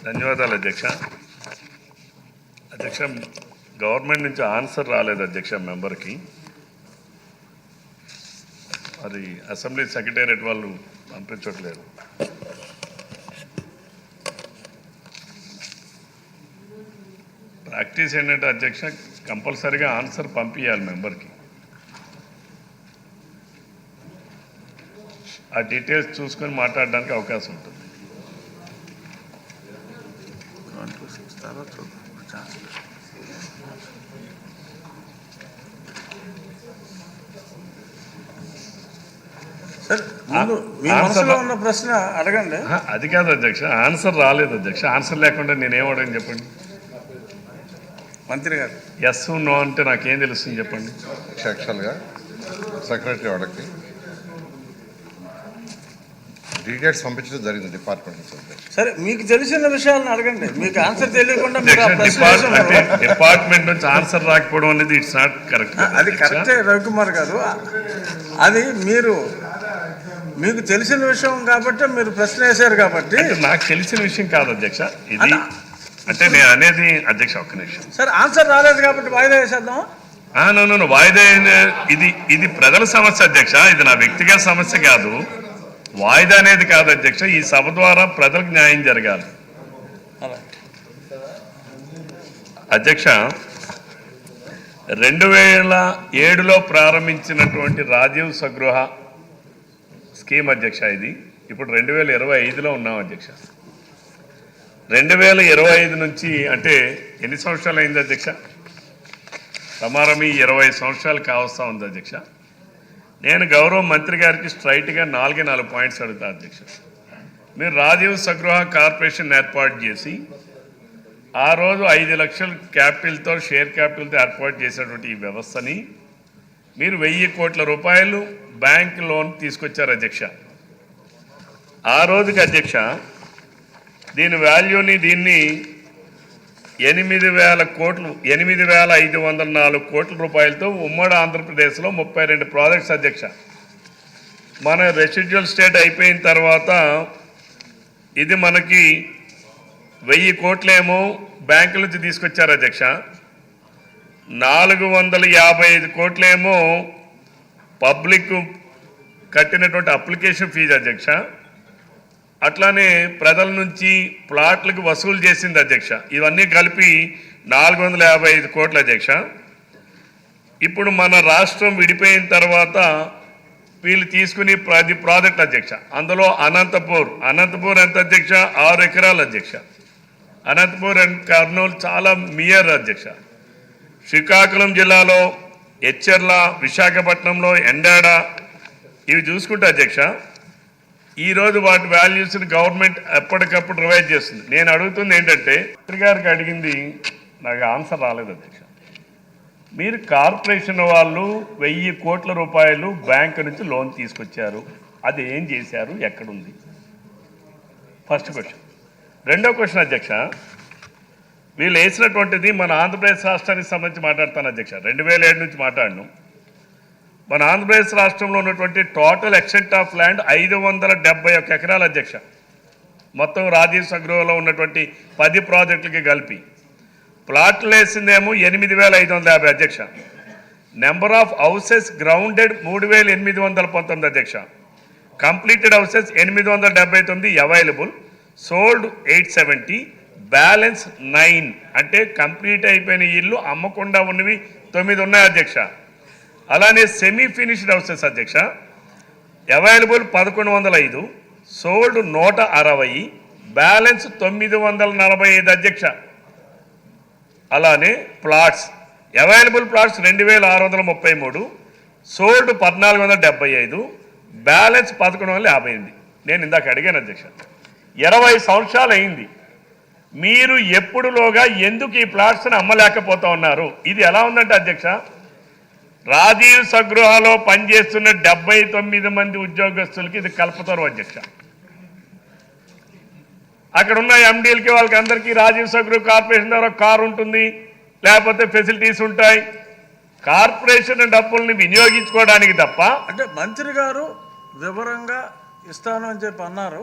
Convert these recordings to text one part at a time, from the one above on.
ధన్యవాదాలు అధ్యక్ష. అధ్యక్ష, గవర్నమెంట్ నుంచి ఆన్సర్ రాలేదు అధ్యక్ష మెంబర్కి. అది అసెంబ్లీ సెక్రటేరియట్ వాళ్ళు పంపించట్లేదు. ప్రాక్టీస్ ఏంటంటే అధ్యక్ష, కంపల్సరీగా ఆన్సర్ పంపించాలి మెంబర్కి. ఆ డీటెయిల్స్ చూసుకొని మాట్లాడడానికి అవకాశం ఉంటుంది. ఉన్న ప్రశ్న అడగండి. అది కాదు అధ్యక్ష, ఆన్సర్ రాలేదు అధ్యక్ష. ఆన్సర్ లేకుండా నేనేం అడగని చెప్పండి. మంత్రి గారు ఎస్ నో అంటే నాకేం తెలుస్తుంది చెప్పండి. యాక్చువల్గా సెక్రటరీ వాడికి డీటెయిల్స్ పంపించడం జరిగింది డిపార్ట్మెంట్ నుంచి. సరే, మీకు తెలిసిన విషయాలను అడగండి. మీకు ఆన్సర్ తెలియకుండా డిపార్ట్మెంట్ నుంచి ఆన్సర్ రాకపోవడం అనేది ఇట్స్ నాట్ కరెక్ట్. అది కరెక్టే రవికుమార్ గారు. అది మీకు తెలిసిన విషయం కాబట్టి మీరు ప్రశ్న వేశారు కాబట్టి. నాకు తెలిసిన విషయం కాదు అధ్యక్ష ఇది. అంటే నేను అనేది అధ్యక్ష ఒక్క నిమిషం. సరే, ఆన్సర్ రాలేదు కాబట్టి వాయిదా వేసేద్దాం. నన్ను వాయిదా ఇది ప్రజల సమస్య అధ్యక్ష. ఇది నా వ్యక్తిగత సమస్య కాదు. వాయిదా అనేది కాదు అధ్యక్ష. ఈ సభ ద్వారా ప్రజలకు న్యాయం జరగాలి అధ్యక్ష. 2007లో ప్రారంభించినటువంటి రాజీవ్ స్వగృహ స్కీమ్ అధ్యక్ష ఇది. ఇప్పుడు 2025లో ఉన్నాం అధ్యక్ష. 2025 నుంచి అంటే ఎన్ని సంవత్సరాలు అయింది అధ్యక్ష? సమారమి 20 సంవత్సరాలు కావస్తా ఉంది అధ్యక్ష. నేను గౌరవ మంత్రి గారికి స్ట్రైట్గా 4 పాయింట్స్ అడుగుతా అధ్యక్ష. మీరు రాజీవ్ స్వగృహ కార్పొరేషన్ ఏర్పాటు చేసి ఆ రోజు 5 లక్షల క్యాపిటల్తో, షేర్ క్యాపిటల్తో ఏర్పాటు చేసినటువంటి ఈ వ్యవస్థని మీరు 1000 కోట్ల రూపాయలు బ్యాంక్ లోన్ తీసుకొచ్చారు అధ్యక్ష. ఆ రోజుకి అధ్యక్ష దీని వాల్యూని 8,000 కోట్లు, 8,504 కోట్ల రూపాయలతో ఉమ్మడి ఆంధ్రప్రదేశ్లో 32 ప్రాజెక్ట్స్ అధ్యక్ష. మన రెసిడ్యువల్ స్టేట్ అయిపోయిన తర్వాత ఇది మనకి 1000 కోట్లేమో బ్యాంకుల నుంచి తీసుకొచ్చారు అధ్యక్ష. 455 కోట్లేమో పబ్లిక్ కట్టినటువంటి అప్లికేషన్ ఫీజు అధ్యక్ష. అట్లానే ప్రజల నుంచి ప్లాట్లకు వసూలు చేసింది అధ్యక్ష. ఇవన్నీ కలిపి 455 కోట్ల అధ్యక్ష. ఇప్పుడు మన రాష్ట్రం విడిపోయిన తర్వాత వీళ్ళు తీసుకుని 10 ప్రాజెక్ట్ అధ్యక్ష. అందులో అనంతపూర్ ఎంత అధ్యక్ష? 6 ఎకరాలు అధ్యక్ష. అనంతపూర్ అండ్ కర్నూలు చాలా మియర్ అధ్యక్ష. శ్రీకాకుళం జిల్లాలో ఎచ్చెర్ల, విశాఖపట్నంలో ఎండాడ, ఇవి చూసుకుంటే అధ్యక్ష ఈరోజు వాటి వాల్యూస్ని గవర్నమెంట్ ఎప్పటికప్పుడు రివైజ్ చేస్తుంది. నేను అడుగుతుంది ఏంటంటే, మంత్రి గారికి అడిగింది నాకు ఆన్సర్ రాలేదు అధ్యక్ష. మీరు కార్పొరేషన్ వాళ్ళు 1000 కోట్ల రూపాయలు బ్యాంకు నుంచి లోన్ తీసుకొచ్చారు. అది ఏం చేశారు, ఎక్కడుంది? First question. రెండో క్వశ్చన్ అధ్యక్ష, వీళ్ళు వేసినటువంటిది మన ఆంధ్రప్రదేశ్ రాష్ట్రానికి సంబంధించి మాట్లాడతాను అధ్యక్ష. 2007 నుంచి మాట్లాడను. మన ఆంధ్రప్రదేశ్ రాష్ట్రంలో ఉన్నటువంటి టోటల్ ఎక్స్టెంట్ ఆఫ్ ల్యాండ్ 571 ఎకరాలు అధ్యక్ష. మొత్తం రాజీవ్ స్వగృహలో ఉన్నటువంటి 10 ప్రాజెక్టులకి కలిపి ప్లాట్లు వేసిందేమో 8,550 అధ్యక్ష. నెంబర్ ఆఫ్ హౌసెస్ గ్రౌండెడ్ 3,819 అధ్యక్ష. Completed houses 879 available, sold 870, balance 9. అంటే కంప్లీట్ అయిపోయిన ఇల్లు అమ్మకుండా ఉన్నవి 9 ఉన్నాయి అధ్యక్ష. అలానే సెమీ ఫినిష్డ్ హౌసెస్ అధ్యక్ష అవైలబుల్ 1105, సోల్డ్ 160, బ్యాలెన్స్ 945 అధ్యక్ష. అలానే plots available plots 2,633, sold 1,475, balance 1,158. నేను ఇందాక అడిగాను అధ్యక్ష. 20 సంవత్సరాలు అయింది. మీరు ఎప్పుడులోగా ఎందుకు ఈ ప్లాట్స్ని అమ్మలేకపోతా ఉన్నారు? ఇది ఎలా ఉందంటే అధ్యక్ష, రాజీవ్ స్వగృహలో పనిచేస్తున్న 79 మంది ఉద్యోగస్తులకి ఇది కల్పతరు అధ్యక్ష. అక్కడ ఉన్న ఎండీలకి వాళ్ళకి అందరికీ రాజీవ్ స్వగృహ కార్పొరేషన్ ద్వారా కారు ఉంటుంది, లేకపోతే ఫెసిలిటీస్ ఉంటాయి. కార్పొరేషన్ డబ్బుల్ని వినియోగించుకోవడానికి తప్ప. అంటే మంత్రి గారు వివరంగా ఇస్తాను అని చెప్పి అన్నారు.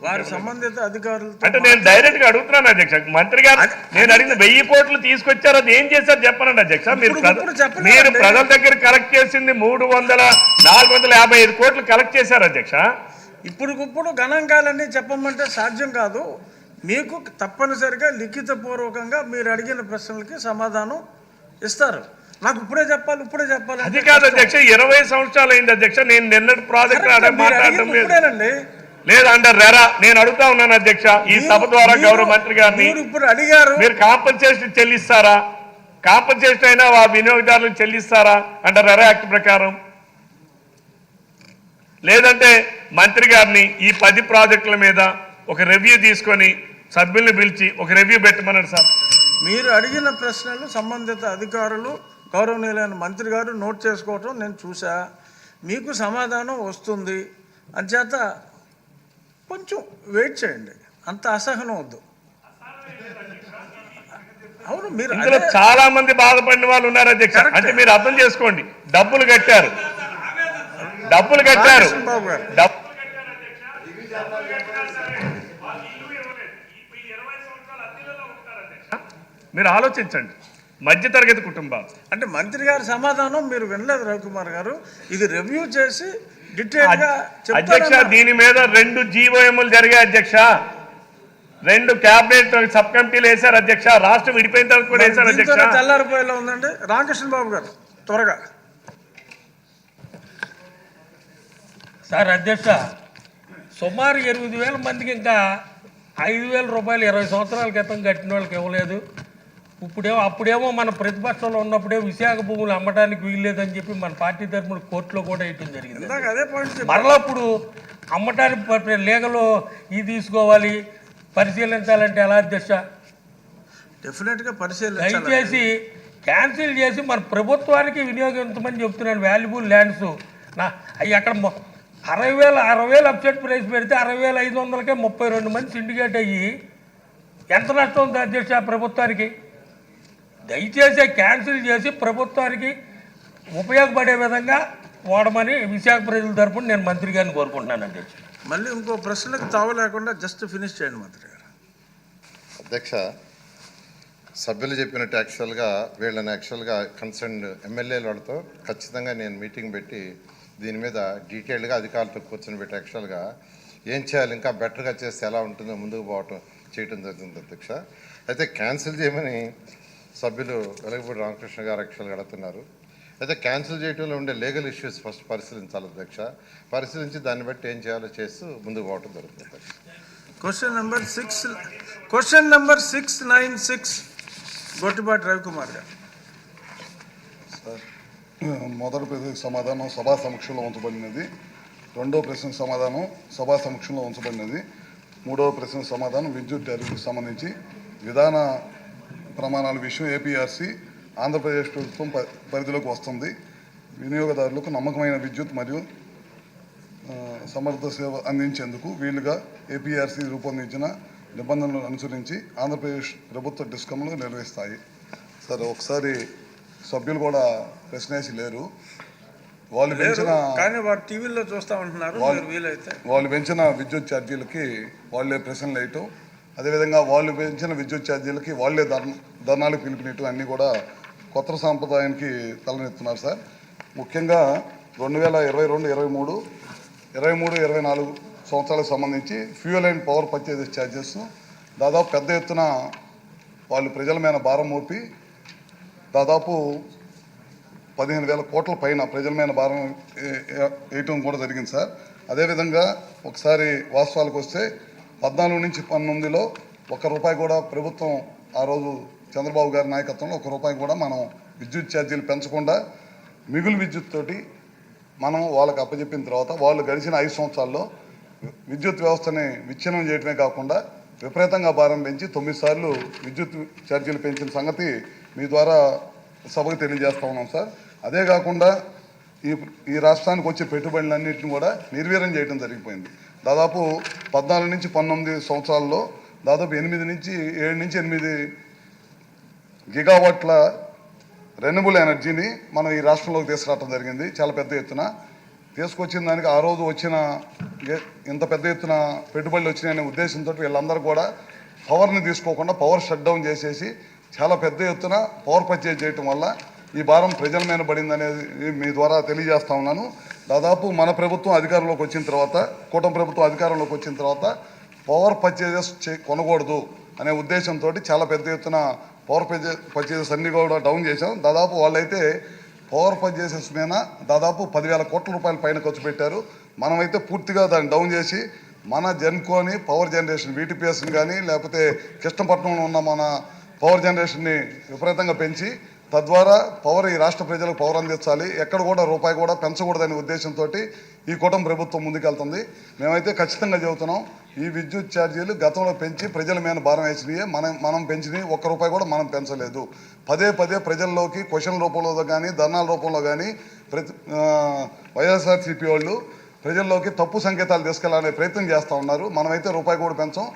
వారి సంబంధిత అధికారులతో అంటే నేను డైరెక్ట్ గా అడుగుతున్నాను అధ్యక్ష, మంత్రి గారు నేను అడిగిన 1000 కోట్లు తీసుకొచ్చారు, అది ఏం చేశారు చెప్పనండి అధ్యక్ష. ఇప్పుడు చెప్పలేదండి. మీరు ప్రజల దగ్గర కలెక్ట్ చేసింది 455 కోట్లు కలెక్ట్ చేశారు అధ్యక్ష. ఇప్పుడు గణాంకాలన్నీ చెప్పమంటే సాధ్యం కాదు. మీకు తప్పనిసరిగా లిఖితపూర్వకంగా మీరు అడిగిన ప్రశ్నలకి సమాధానం ఇస్తారు. నాకు ఇప్పుడే చెప్పాలి అది కాదు అధ్యక్ష, 20 సంవత్సరాలు అయింది అధ్యక్ష. నేను నిన్నటి ప్రాజెక్ట్ మాట్లాడడం లేదు. ఇప్పుడేనండి. లేదు అంటారు రెరా. నేను అడుగుతా ఉన్నాను అధ్యక్ష, ఈ సభ ద్వారా గౌరవ మంత్రి గారిని, మీరు ఇప్పుడు అడిగారు, మీరు కాంపన్సేషన్ చెల్లిస్తారా? కాంపన్సేషన్ అయినా ఆ వినియోగదారులకు చెల్లిస్తారా అంటారు రెరా యాక్ట్ ప్రకారం? లేదంటే మంత్రి గారిని ఈ 10 ప్రాజెక్టుల మీద ఒక రివ్యూ తీసుకొని సభ్యుల్ని పిలిచి ఒక రివ్యూ పెట్టమన్నారు సార్. మీరు అడిగిన ప్రశ్నలు సంబంధిత అధికారులు గౌరవనీయులైన మంత్రి గారు నోట్ చేసుకోవటం నేను చూసా. మీకు సమాధానం వస్తుంది. అంచేత కొంచెం వెయిట్ చేయండి, అంత అసహనం వద్దు. అవును, మీరు ఇందులో చాలా మంది బాధపడిన వాళ్ళు ఉన్నారు అధ్యక్ష. అంటే మీరు అర్థం చేసుకోండి, డబ్బులు కట్టారు బాబు గారు. మీరు ఆలోచించండి, మధ్యతరగతి కుటుంబాలు. అంటే మంత్రి గారి సమాధానం మీరు వినలేదు రవికుమార్ గారు. ఇది రివ్యూ చేసి డీటెయిల్ గా అధ్యక్ష, దీని మీద 2 జీవోఎంలు జరిగాయి అధ్యక్ష. 2 క్యాబినెట్ సబ్ కమిటీలు వేశారు అధ్యక్ష. రాష్ట్రం విడిపోయిన తర్వాత కూడా వేశారు అధ్యక్ష. తెల్లారిపోయేలా ఉందండి. రామకృష్ణ బాబు గారు త్వరగా. సార్ అధ్యక్ష, సుమారు 8,000 మందికి ఇంకా 5,000 రూపాయలు 20 సంవత్సరాల క్రితం కట్టిన వాళ్ళకి ఇవ్వలేదు. అప్పుడేమో మన ప్రతిపక్షంలో ఉన్నప్పుడే విశాఖ భూములు అమ్మడానికి వీల్లేదని చెప్పి మన పార్టీ తరఫున కోర్టులో కూడా వేయటం జరిగింది. అదే పాయింట్. మరలా ఇప్పుడు అమ్మటానికి లీగలో ఇది తీసుకోవాలి, పరిశీలించాలంటే ఎలా అధ్యక్ష? డెఫినెట్గా పరిశీలించాలి. దయచేసి క్యాన్సిల్ చేసి మన ప్రభుత్వానికి వినియోగించమని చెప్తున్నాను. వాల్యుబుల్ ల్యాండ్స్ అవి అక్కడ 60,000 అప్సెట్ ప్రైస్ పెడితే 60,500కే 32 మంది సిండికేట్ అయ్యి ఎంత నష్టం ఉంది అధ్యక్ష ప్రభుత్వానికి? దయచేసి క్యాన్సిల్ చేసి ప్రభుత్వానికి ఉపయోగపడే విధంగా వాడమని విశాఖ ప్రజల తరఫున నేను మంత్రి గారిని కోరుకుంటున్నాను అధ్యక్ష. మళ్ళీ ఇంకో ప్రశ్నకు తావు లేకుండా జస్ట్ ఫినిష్ చేయండి మంత్రి గారు. అధ్యక్ష, సభ్యులు చెప్పినట్టు యాక్చువల్గా కన్సర్న్ ఎమ్మెల్యేల వాళ్ళతో ఖచ్చితంగా నేను మీటింగ్ పెట్టి దీని మీద డీటెయిల్డ్గా అధికారులతో కూర్చొని పెట్టి యాక్చువల్గా ఏం చేయాలి, ఇంకా బెటర్గా చేస్తే ఎలా ఉంటుందో ముందుకు చేయడం జరుగుతుంది అధ్యక్ష. అయితే క్యాన్సిల్ చేయమని సభ్యులు వెలగపూడి రామకృష్ణ గారు యాక్చువల్గా అడుగుతున్నారు. అయితే క్యాన్సిల్ చేయడంలో ఉండే లీగల్ ఇష్యూస్ ఫస్ట్ పరిశీలించాలి అధ్యక్ష. పరిశీలించి దాన్ని బట్టి ఏం చేయాలో చేస్తూ ముందుకు పోవటం జరుగుతుంది అధ్యక్ష. క్వశ్చన్ నెంబర్ 696 గొట్టిపాటి రవికుమార్ గారు. మొదటి ప్రశ్నకు సమాధానం సభా సమక్షంలో ఉంచబడినది. రెండవ ప్రశ్నకు సమాధానం సభా సమక్షంలో ఉంచబడినది. మూడవ ప్రశ్నకు సమాధానం విద్యుత్ టారిఫ్కు సంబంధించి విధాన ప్రమాణాల విషయం ఏపీఆర్సీ ఆంధ్రప్రదేశ్ ప్రభుత్వం పరిధిలోకి వస్తుంది. వినియోగదారులకు నమ్మకమైన విద్యుత్ మరియు సమర్థ సేవ అందించేందుకు వీలుగా ఏపీఆర్సీ రూపొందించిన నిబంధనలను అనుసరించి ఆంధ్రప్రదేశ్ ప్రభుత్వ డిస్కంలు నిర్వహిస్తాయి. సరే, ఒకసారి సభ్యులు కూడా ప్రశ్న వేసి లేరు. వాళ్ళు పెంచిన కానీ వారు టీవీలో చూస్తూ ఉంటున్నారు. వాళ్ళు పెంచిన విద్యుత్ ఛార్జీలకి వాళ్ళే ప్రశ్నలు వేయటం, అదేవిధంగా వాళ్ళు పెంచిన విద్యుత్ ఛార్జీలకి వాళ్ళే ధర్నాలకు పిలుపునియటం అన్నీ కూడా కొత్త సాంప్రదాయానికి తలనెత్తున్నారు సార్. ముఖ్యంగా 2022, 23, 24 సంవత్సరాలకు సంబంధించి fuel and power purchases charges దాదాపు పెద్ద ఎత్తున వాళ్ళు ప్రజల మీద భారం మోపి దాదాపు 15,000 కోట్ల పైన ప్రజల మీద భారం వేయటం కూడా జరిగింది సార్. అదేవిధంగా ఒకసారి వాస్తవాలకు వస్తే 14 నుంచి 19లో ₹1 కూడా ప్రభుత్వం ఆ రోజు చంద్రబాబు గారి నాయకత్వంలో ₹1 కూడా మనం విద్యుత్ ఛార్జీలు పెంచకుండా మిగులు విద్యుత్ తోటి మనం వాళ్ళకి అప్పచెప్పిన తర్వాత వాళ్ళు గడిచిన 5 సంవత్సరాల్లో విద్యుత్ వ్యవస్థని విచ్ఛిన్నం చేయడమే కాకుండా విపరీతంగా భారం పెంచి 9 సార్లు విద్యుత్ ఛార్జీలు పెంచిన సంగతి మీ ద్వారా సభకు తెలియజేస్తా ఉన్నాం సార్. అదే కాకుండా ఈ రాష్ట్రానికి వచ్చే పెట్టుబడులన్నింటిని కూడా నిర్వీర్యం చేయడం జరిగిపోయింది. దాదాపు 14 నుంచి 19 సంవత్సరాల్లో దాదాపు 7 నుంచి 8 గిగావాట్ల రెన్యూబుల్ ఎనర్జీని మనం ఈ రాష్ట్రంలోకి తీసుకురావడం జరిగింది చాలా పెద్ద ఎత్తున. తీసుకొచ్చిన దానికి ఆ రోజు వచ్చిన ఇంత పెద్ద ఎత్తున పెట్టుబడులు వచ్చినాయనే ఉద్దేశంతో వీళ్ళందరూ కూడా పవర్ని తీసుకోకుండా పవర్ షట్ డౌన్ చేసేసి చాలా పెద్ద ఎత్తున పవర్ పర్చేజ్ చేయటం వల్ల ఈ భారం ప్రజల మీద పడింది అనేది మీ ద్వారా తెలియజేస్తా ఉన్నాను. దాదాపు మన ప్రభుత్వం అధికారంలోకి వచ్చిన తర్వాత, కూటమి ప్రభుత్వం అధికారంలోకి వచ్చిన తర్వాత పవర్ పర్చేజెస్ కొనకూడదు అనే ఉద్దేశంతో చాలా పెద్ద ఎత్తున పవర్ పర్చేజెస్ అన్నీ కూడా డౌన్ చేశాం. దాదాపు వాళ్ళైతే పవర్ పర్చేసెస్ మీద దాదాపు 10,000 కోట్ల రూపాయల పైన ఖర్చు పెట్టారు. మనమైతే పూర్తిగా దాన్ని డౌన్ చేసి మన జెన్కోని పవర్ జనరేషన్ వీటీపీఎస్ని కానీ లేకపోతే కృష్ణపట్నంలో ఉన్న మన పవర్ జనరేషన్ని విపరీతంగా పెంచి తద్వారా పవర్ ఈ రాష్ట్ర ప్రజలకు పవర్ అందించాలి, ఎక్కడ కూడా రూపాయి కూడా పెంచకూడదనే ఉద్దేశంతో ఈ కూటమి ప్రభుత్వం ముందుకెళ్తుంది. మేమైతే ఖచ్చితంగా చెబుతున్నాం, ఈ విద్యుత్ ఛార్జీలు గతంలో పెంచి ప్రజల మీద భారం వేసినాయి. మనం పెంచినవి ఒక్క రూపాయి కూడా మనం పెంచలేదు. పదే ప్రజల్లోకి క్వశ్చన్ రూపంలో కానీ ధర్నాల రూపంలో కానీ వైఎస్ఆర్సీపీ వాళ్ళు ప్రజల్లోకి తప్పు సంకేతాలు తీసుకెళ్లాలనే ప్రయత్నం చేస్తూ ఉన్నారు. మనమైతే రూపాయి కూడా పెంచాం.